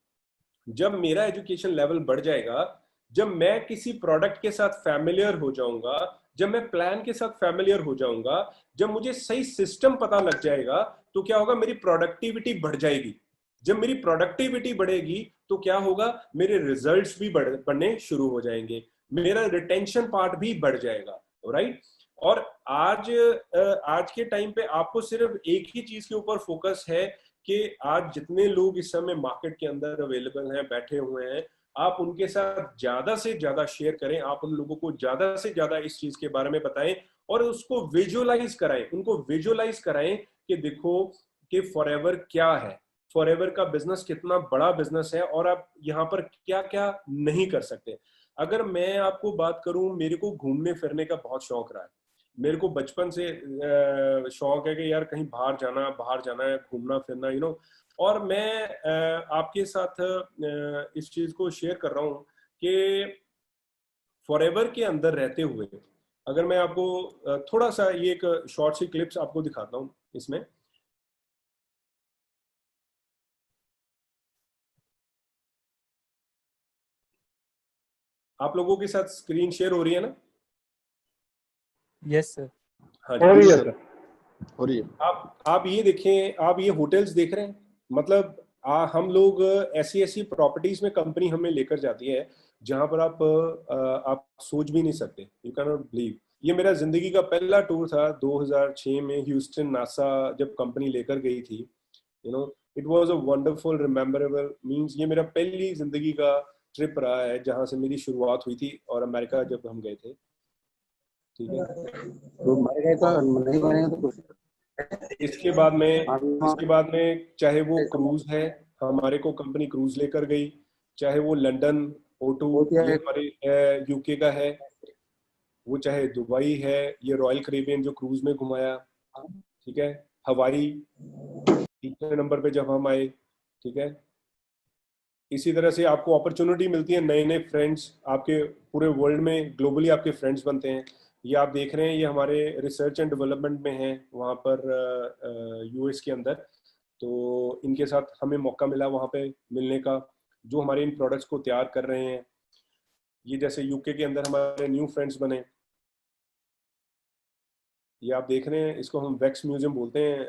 जब मेरा एजुकेशन लेवल बढ़ जाएगा, जब मैं किसी प्रोडक्ट के साथ फैमिलियर हो जाऊंगा, जब मैं प्लान के साथ फैमिलियर हो जाऊंगा, जब मुझे सही सिस्टम पता लग जाएगा, तो क्या होगा, मेरी प्रोडक्टिविटी बढ़ जाएगी। जब मेरी प्रोडक्टिविटी बढ़ेगी तो क्या होगा, मेरे रिजल्ट्स भी बढ़ने शुरू हो जाएंगे, मेरा रिटेंशन पार्ट भी बढ़ जाएगा। राइट। और आज के टाइम पे आपको सिर्फ एक ही चीज के ऊपर फोकस है कि आज जितने लोग इस समय मार्केट के अंदर अवेलेबल हैं, बैठे हुए हैं, आप उनके साथ ज्यादा से ज्यादा शेयर करें, आप उन लोगों को ज्यादा से ज्यादा इस चीज के बारे में बताएं और उसको विजुअलाइज कराएं, उनको विजुअलाइज कराएं कि देखो कि फॉरएवर क्या है, फॉरएवर का बिजनेस कितना बड़ा बिजनेस है और आप यहाँ पर क्या क्या नहीं कर सकते। अगर मैं आपको बात करूं, मेरे को घूमने फिरने का बहुत शौक रहा है। मेरे को बचपन से शौक है कि यार कहीं बाहर जाना है, घूमना फिरना, और मैं आपके साथ इस चीज को शेयर कर रहा हूँ कि फॉरएवर के अंदर रहते हुए, अगर मैं आपको थोड़ा सा ये एक शॉर्ट सी क्लिप्स आपको दिखाता हूँ इसमें। आप लोगों के साथ स्क्रीन शेयर हो रही है ना? Yes sir. हाँ हो रही जी है सर, हो रही है। आप ये देखें, आप ये होटल्स देख रहे हैं, मतलब हम लोग ऐसी ऐसी प्रॉपर्टीज में कंपनी हमें लेकर जाती है जहां पर आप सोच भी नहीं सकते, यू कैन नॉट बिलीव। ये मेरा जिंदगी का पहला टूर था 2006 में ह्यूस्टन, नासा जब कंपनी लेकर गई थी। It was a wonderful rememberable, means ये मेरा पहली जिंदगी का ट्रिप रहा है जहां से मेरी शुरुआत हुई थी, और अमेरिका जब हम गए थे, ठीक है। तो मर गए तो नहीं बनेगा तो कुछ इसके बाद में चाहे वो क्रूज है, हमारे को कंपनी क्रूज लेकर गई, चाहे वो लंदन O2 ये हमारे यूके का है, वो चाहे दुबई है, ये रॉयल कैरिबियन जो क्रूज में घुमाया, ठीक है, हवाई तीसरे नंबर पे जब हम आए, ठीक है। इसी तरह से आपको अपॉर्चुनिटी मिलती है, नए नए फ्रेंड्स आपके पूरे वर्ल्ड में ग्लोबली आपके फ्रेंड्स बनते हैं। ये आप देख रहे हैं, ये हमारे रिसर्च एंड डेवलपमेंट में हैं वहाँ पर यूएस के अंदर। तो इनके साथ हमें मौका मिला वहाँ पे मिलने का, जो हमारे इन प्रोडक्ट्स को तैयार कर रहे हैं। ये जैसे यूके के अंदर हमारे न्यू फ्रेंड्स बने, ये आप देख रहे हैं, इसको हम वैक्स म्यूजियम बोलते हैं,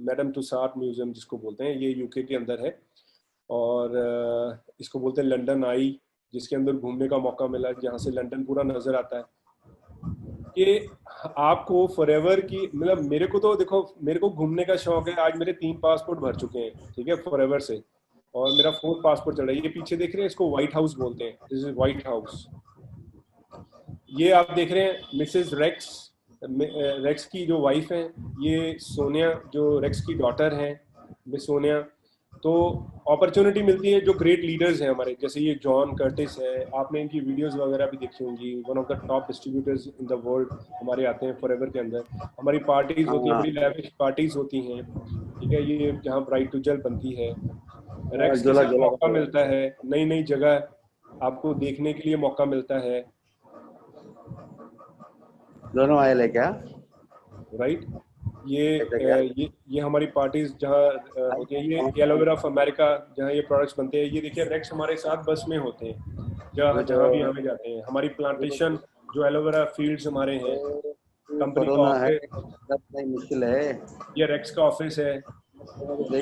मैडम तुसाद म्यूजियम जिसको बोलते हैं, ये यूके के अंदर है। और इसको बोलते हैं लंदन आई, जिसके अंदर घूमने का मौका मिला, जहाँ से लंदन पूरा नजर आता है। कि आपको फॉरएवर की, मतलब मेरे को तो देखो, मेरे को घूमने का शौक है। आज मेरे 3 पासपोर्ट भर चुके हैं, ठीक है, फॉरएवर से, और मेरा 4th पासपोर्ट चल रहा है। ये पीछे देख रहे हैं, इसको व्हाइट हाउस बोलते हैं, दिस इज व्हाइट हाउस। ये आप देख रहे हैं मिसेस रेक्स, रेक्स की जो वाइफ है, ये सोनिया, जो रेक्स की डॉटर है, मिस सोनिया। तो अपॉर्चुनिटी मिलती है जो ग्रेट लीडर्स हैं हमारे, जैसे ये जॉन कर्टिस है, आपने इनकी वीडियोस वगैरह भी देखी होंगी, one of the top distributors in the world हमारे आते हैं फॉरएवर के अंदर। हमारी पार्टीज होती हैं, बड़ी लैविश पार्टीज होती हैं, ठीक है, ये जहाँ ब्राइड टू जल बनती है। रेक्स के साथ मौका मिलता है, नई नई जगह आपको देखने के लिए मौका मिलता है। दोनों आयल है क्या? राइट, ये हमारी पार्टीज जहाँ होती है, ये एलोवेरा ऑफ अमेरिका जहाँ ये प्रोडक्ट्स बनते हैं। ये देखिए रेक्स हमारे साथ बस में होते हैं, जहाँ भी हमें जाते हैं। हमारी प्लांटेशन जो एलोवेरा फील्ड्स हमारे हैं, कंपनी का ऑफिस, मुश्किल है, ये रेक्स का ऑफिस है। तो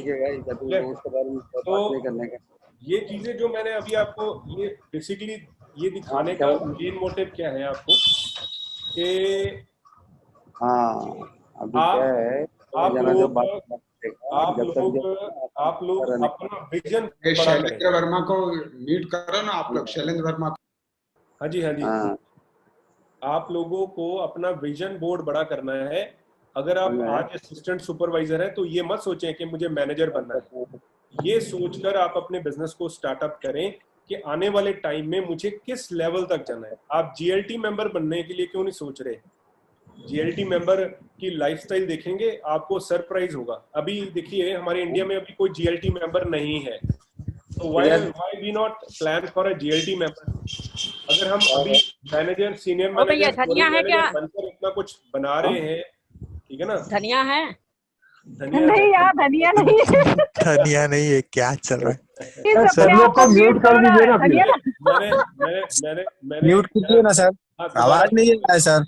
ये चीजें जो मैंने अभी आपको, ये बेसिकली ये दिखाने का मेन मोटिव क्या है आपको, कि अभी क्या है, आप लोग अपना विजन शैलेंद्र वर्मा को म्यूट करो ना आप लोग, शैलेंद्र वर्मा। हाँ जी, हाँ जी। आप लोगों को अपना विजन बोर्ड बड़ा करना है। अगर आप आज असिस्टेंट सुपरवाइजर है, तो ये मत सोचें कि मुझे मैनेजर बनना है। ये सोचकर आप अपने बिजनेस को स्टार्टअप करें कि आने वाले टाइम में मुझे किस लेवल तक जाना है। आप जीएलटी मेंबर बनने के लिए क्यों नहीं सोच रहे? जीएलटी मेंबर की लाइफस्टाइल देखेंगे, आपको सरप्राइज होगा। अभी देखिए हमारे इंडिया में अभी कोई जीएलटी मेंबर नहीं है, तो why we not plan for a GLT member? अगर हम अभी मैनेजर, सीनियर मैनेजर, धनिया है क्या? बनकर इतना कुछ बना रहे हैं, ठीक है ना? धनिया है? धनिया नहीं यार, धनिया नहीं है। धनिया नहीं है, क्या चल रहा है? सर को म्यूट कर दीजिए ना प्लीज। मैंने म्यूट कीजिए ना सर, आवाज नहीं आ रहा है सर।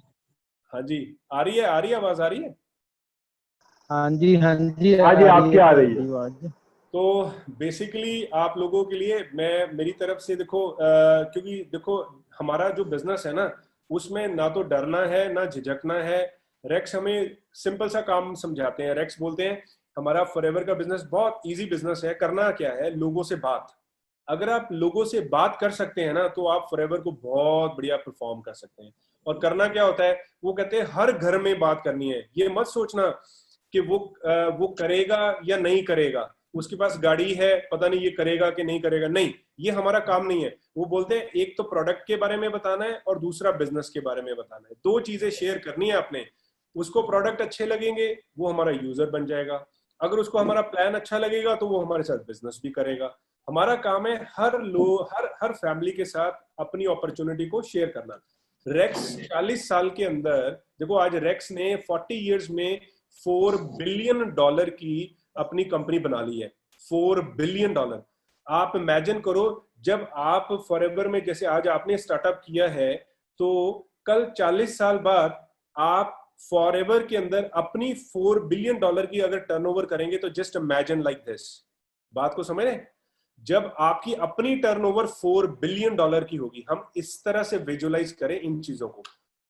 हाँ जी, आ रही है आवाज आ रही है? हाँ जी, हाँ जी, आपकी आ रही है। तो बेसिकली आप लोगों के लिए मैं मेरी तरफ से देखो, क्योंकि देखो हमारा जो बिजनेस है ना, उसमें ना तो डरना है ना झिझकना है। रेक्स हमें सिंपल सा काम समझाते हैं। रेक्स बोलते हैं हमारा फॉरएवर का बिजनेस बहुत इजी बिजनेस है। करना क्या है? लोगों से बात। अगर आप लोगों से बात कर सकते हैं ना, तो आप फॉरएवर को बहुत बढ़िया परफॉर्म कर सकते हैं। और करना क्या होता है, वो कहते हैं हर घर में बात करनी है। ये मत सोचना कि वो करेगा या नहीं करेगा, उसके पास गाड़ी है, पता नहीं ये करेगा कि नहीं करेगा। नहीं, ये हमारा काम नहीं है। वो बोलते हैं एक तो प्रोडक्ट के बारे में बताना है और दूसरा बिजनेस के बारे में बताना है। 2 चीजें शेयर करनी है आपने। उसको प्रोडक्ट अच्छे लगेंगे, वो हमारा यूजर बन जाएगा। अगर उसको हमारा प्लान अच्छा लगेगा, तो वो हमारे साथ बिजनेस भी करेगा। हमारा काम है हर फैमिली के साथ अपनी अपॉर्चुनिटी को शेयर करना। रेक्स 40 साल के अंदर, देखो आज रेक्स ने 40 इयर्स में $4 बिलियन की अपनी कंपनी बना ली है। $4 बिलियन। आप इमेजिन करो, जब आप फॉरएवर में, जैसे आज आपने स्टार्टअप किया है, तो कल 40 साल बाद आप फॉरएवर के अंदर अपनी $4 बिलियन की अगर टर्नओवर करेंगे, तो जस्ट इमेजिन लाइक दिस। बात को समझ रहे? जब आपकी अपनी टर्नओवर $4 बिलियन की होगी, हम इस तरह से विजुअलाइज करें इन चीजों को,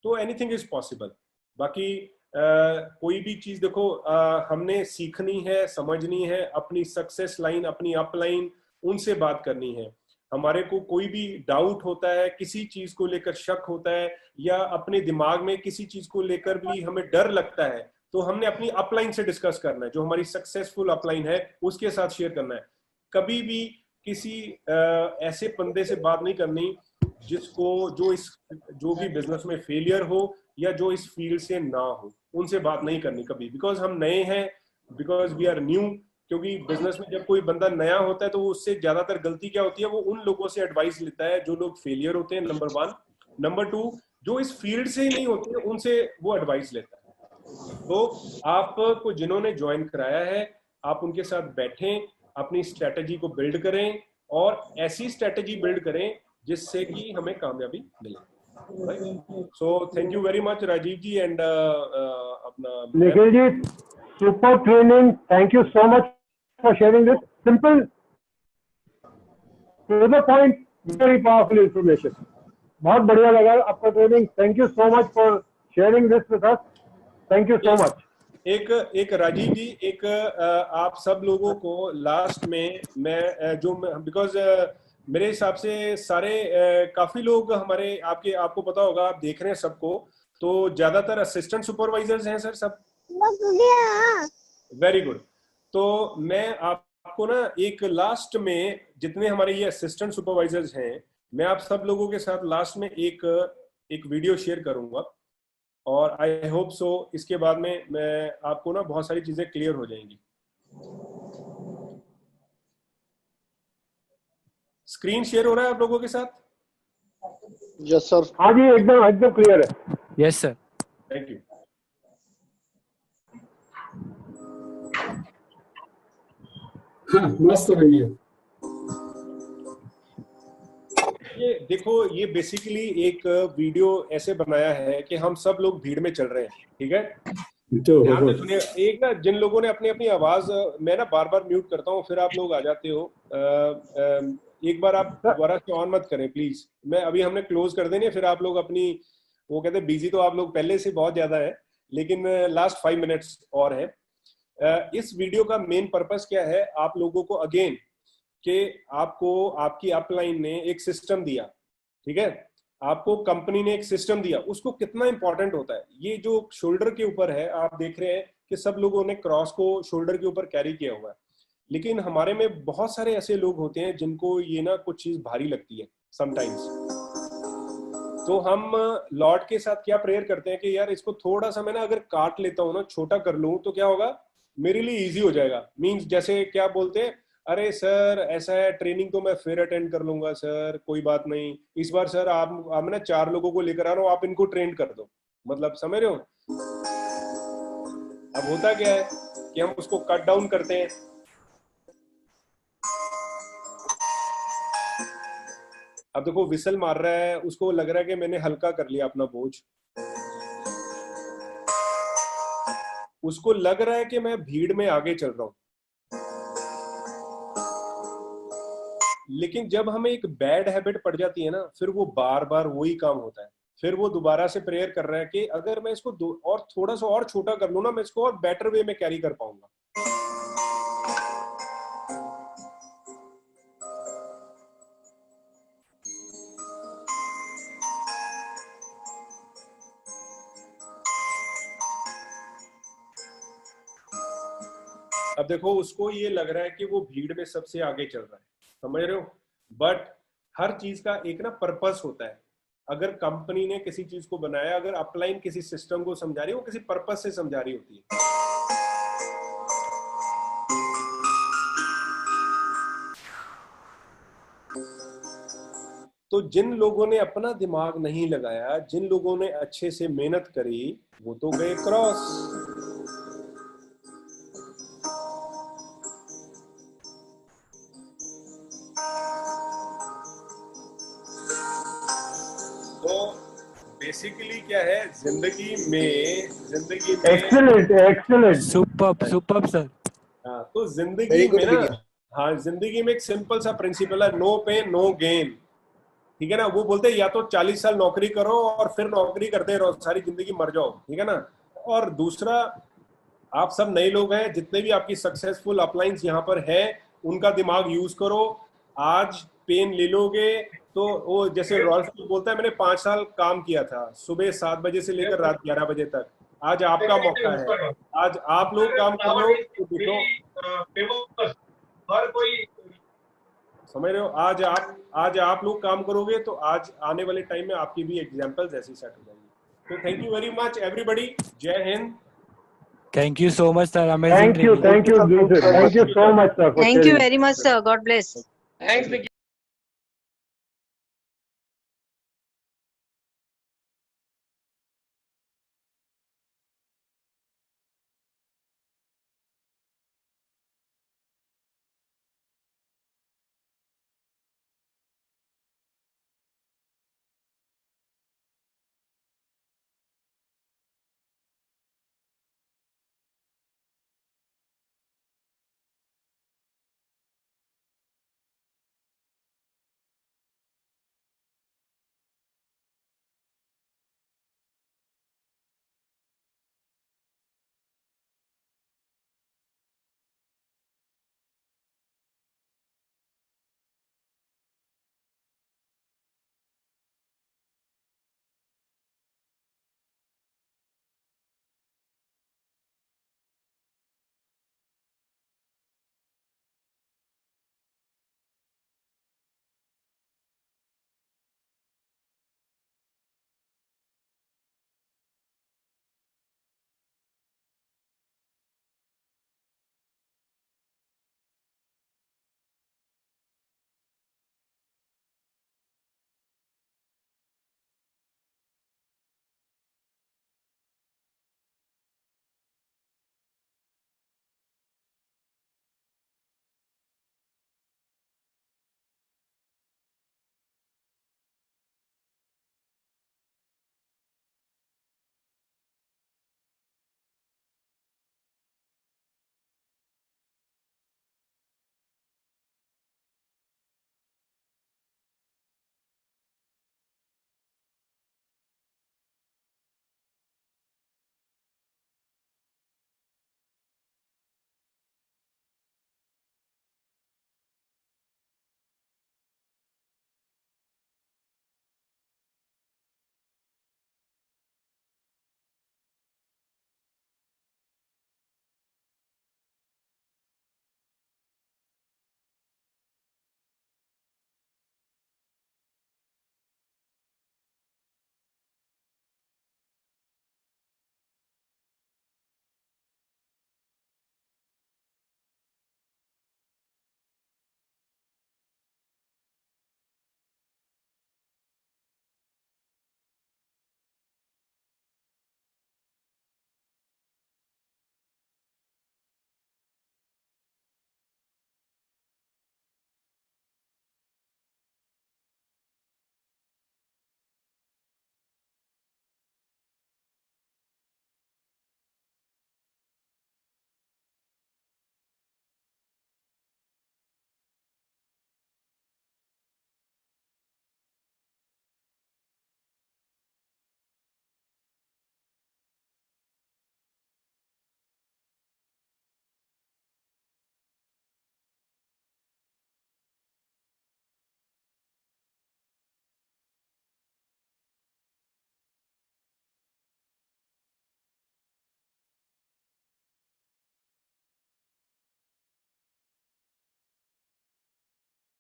तो एनीथिंग इज पॉसिबल। बाकी कोई भी चीज देखो, हमने सीखनी है, समझनी है, अपनी सक्सेस लाइन, अपनी अप लाइन, उनसे बात करनी है। हमारे को कोई भी डाउट होता है, किसी चीज को लेकर शक होता है, या अपने दिमाग में किसी चीज को लेकर भी हमें डर लगता है, तो हमने अपनी अपलाइन से डिस्कस करना है। जो हमारी सक्सेसफुल अपलाइन है, उसके साथ शेयर करना है। कभी भी किसी ऐसे बंदे से बात नहीं करनी जो भी बिजनेस में फेलियर हो, या जो इस फील्ड से ना हो, उनसे बात नहीं करनी कभी। बिकॉज हम नए हैं, बिकॉज वी आर न्यू। क्योंकि बिजनेस में जब कोई बंदा नया होता है, तो वो उससे ज्यादातर गलती क्या होती है, वो उन लोगों से एडवाइस लेता है जो लोग फेलियर होते हैं, नंबर 1। नंबर 2, जो इस फील्ड से ही नहीं होते हैं, उनसे वो एडवाइस लेता है। तो आपको जिन्होंने ज्वाइन कराया है, आप उनके साथ बैठें, अपनी स्ट्रेटेजी को बिल्ड करें, और ऐसी स्ट्रेटेजी बिल्ड करें जिससे कि हमें कामयाबी मिले। So thank you very much, Rajiv ji, and अपना Nikhil ji, super training, thank you so much for sharing this simple to the point, very powerful information. बहुत बढ़िया लगा आपका training, thank you so much for sharing this with us, thank you so much. एक राजीव जी, एक आप सब लोगों को लास्ट में मैं बिकॉज मेरे हिसाब से सारे काफी लोग हमारे आपको पता होगा, आप देख रहे हैं सबको, तो ज्यादातर असिस्टेंट सुपरवाइजर्स हैं सर सब। Very good. तो मैं आपको ना एक लास्ट में जितने हमारे ये असिस्टेंट सुपरवाइजर्स हैं, मैं आप सब लोगों के साथ लास्ट में एक वीडियो शेयर करूंगा, और आई होप सो इसके बाद में मैं आपको ना बहुत सारी चीजें क्लियर हो जाएंगी। स्क्रीन शेयर हो रहा है आप लोगों के साथ? Yes sir. हाँ जी, एकदम क्लियर है। Yes sir. Thank you. मस्त रही है। ये देखो, ये बेसिकली एक वीडियो ऐसे बनाया है कि हम सब लोग भीड़ में चल रहे हैं, ठीक है? ध्यान से सुनिए। एक ना जिन लोगों ने अपनी अपनी आवाज, मैं ना बार बार म्यूट करता हूँ, फिर आप लोग आ जाते हो, एक बार आप दोबारा से ऑन मत करें प्लीज। मैं अभी हमने क्लोज कर देनी है, फिर आप लोग अपनी, वो कहते हैं बिजी तो आप लोग पहले से बहुत ज्यादा है, लेकिन लास्ट 5 मिनट्स और है। इस वीडियो का मेन पर्पस क्या है, आप लोगों को अगेन कि आपको आपकी अपलाइन ने एक सिस्टम दिया, ठीक है? आपको कंपनी ने एक सिस्टम दिया, उसको कितना इंपॉर्टेंट होता है। ये जो शोल्डर के ऊपर है, आप देख रहे हैं कि सब लोगों ने क्रॉस को शोल्डर के ऊपर कैरी किया हुआ है, लेकिन हमारे में बहुत सारे ऐसे लोग होते हैं जिनको ये ना कुछ चीज भारी लगती है समटाइम्स। तो हम लॉर्ड के साथ क्या प्रेयर करते हैं कि यार इसको थोड़ा सा मैं ना अगर काट लेता हूँ ना, छोटा कर लूँ, तो क्या होगा, मेरे लिए इजी हो जाएगा। मींस जैसे क्या बोलते हैं, अरे सर ऐसा है, ट्रेनिंग तो मैं फिर अटेंड कर लूंगा सर, कोई बात नहीं, इस बार सर आप ना 4 लोगों को लेकर आ रहा हूँ, आप इनको ट्रेन कर दो। मतलब समझ रहे हो? अब होता क्या है कि हम उसको कट डाउन करते हैं। अब देखो विसल मार रहा है, उसको लग रहा है कि मैंने हल्का कर लिया अपना बोझ, उसको लग रहा है कि मैं भीड़ में आगे चल रहा हूं। लेकिन जब हमें एक बैड हैबिट पड़ जाती है ना, फिर वो बार बार वही काम होता है। फिर वो दोबारा से प्रेयर कर रहा है कि अगर मैं इसको और थोड़ा सा और छोटा कर लूं ना, मैं इसको और बेटर वे में कैरी कर पाऊंगा। अब देखो उसको ये लग रहा है कि वो भीड़ में सबसे आगे चल रहा है, समझ रहे हो? बट हर चीज का एक ना पर्पस होता है। अगर कंपनी ने किसी चीज को बनाया, अगर अपलाइन किसी सिस्टम को समझा रही है, वो किसी पर्पस से समझा रही होती है। तो जिन लोगों ने अपना दिमाग नहीं लगाया, जिन लोगों ने अच्छे से मेहनत करी, वो तो गए क्रॉस। बेसिकली क्या है, जिंदगी में एक्सीलेंट सुपर सर। हाँ, तो जिंदगी में ना, हाँ जिंदगी में एक सिंपल सा प्रिंसिपल है, नो पेन नो गेन, ठीक है ना? वो बोलते हैं या तो 40 साल नौकरी करो और फिर नौकरी करते रहो, सारी जिंदगी मर जाओ, ठीक है ना? और दूसरा, आप सब नए लोग हैं, जितने भी आपकी सक्सेसफुल अपलाइंस यहाँ पर है, उनका दिमाग यूज करो। आज पेन ले लोगे तो वो जैसे रॉल्फ बोलता है, मैंने 5 साल काम किया था, सुबह 7 बजे से लेकर रात 11 बजे तक। आज आपका मौका है, आज आप लोग काम कर लो तो देखो, हर कोई समझ रहे हो? आज आप लोग काम करोगे तो आज आने वाले टाइम में आपकी भी एग्जांपल्स ऐसी सेट हो जाएंगी। तो thank you very much everybody, जय हिंद। Thank you so much, sir. Amazing. Thank you so much sir. Thank you very much, sir. God bless. Thanks, Vicky.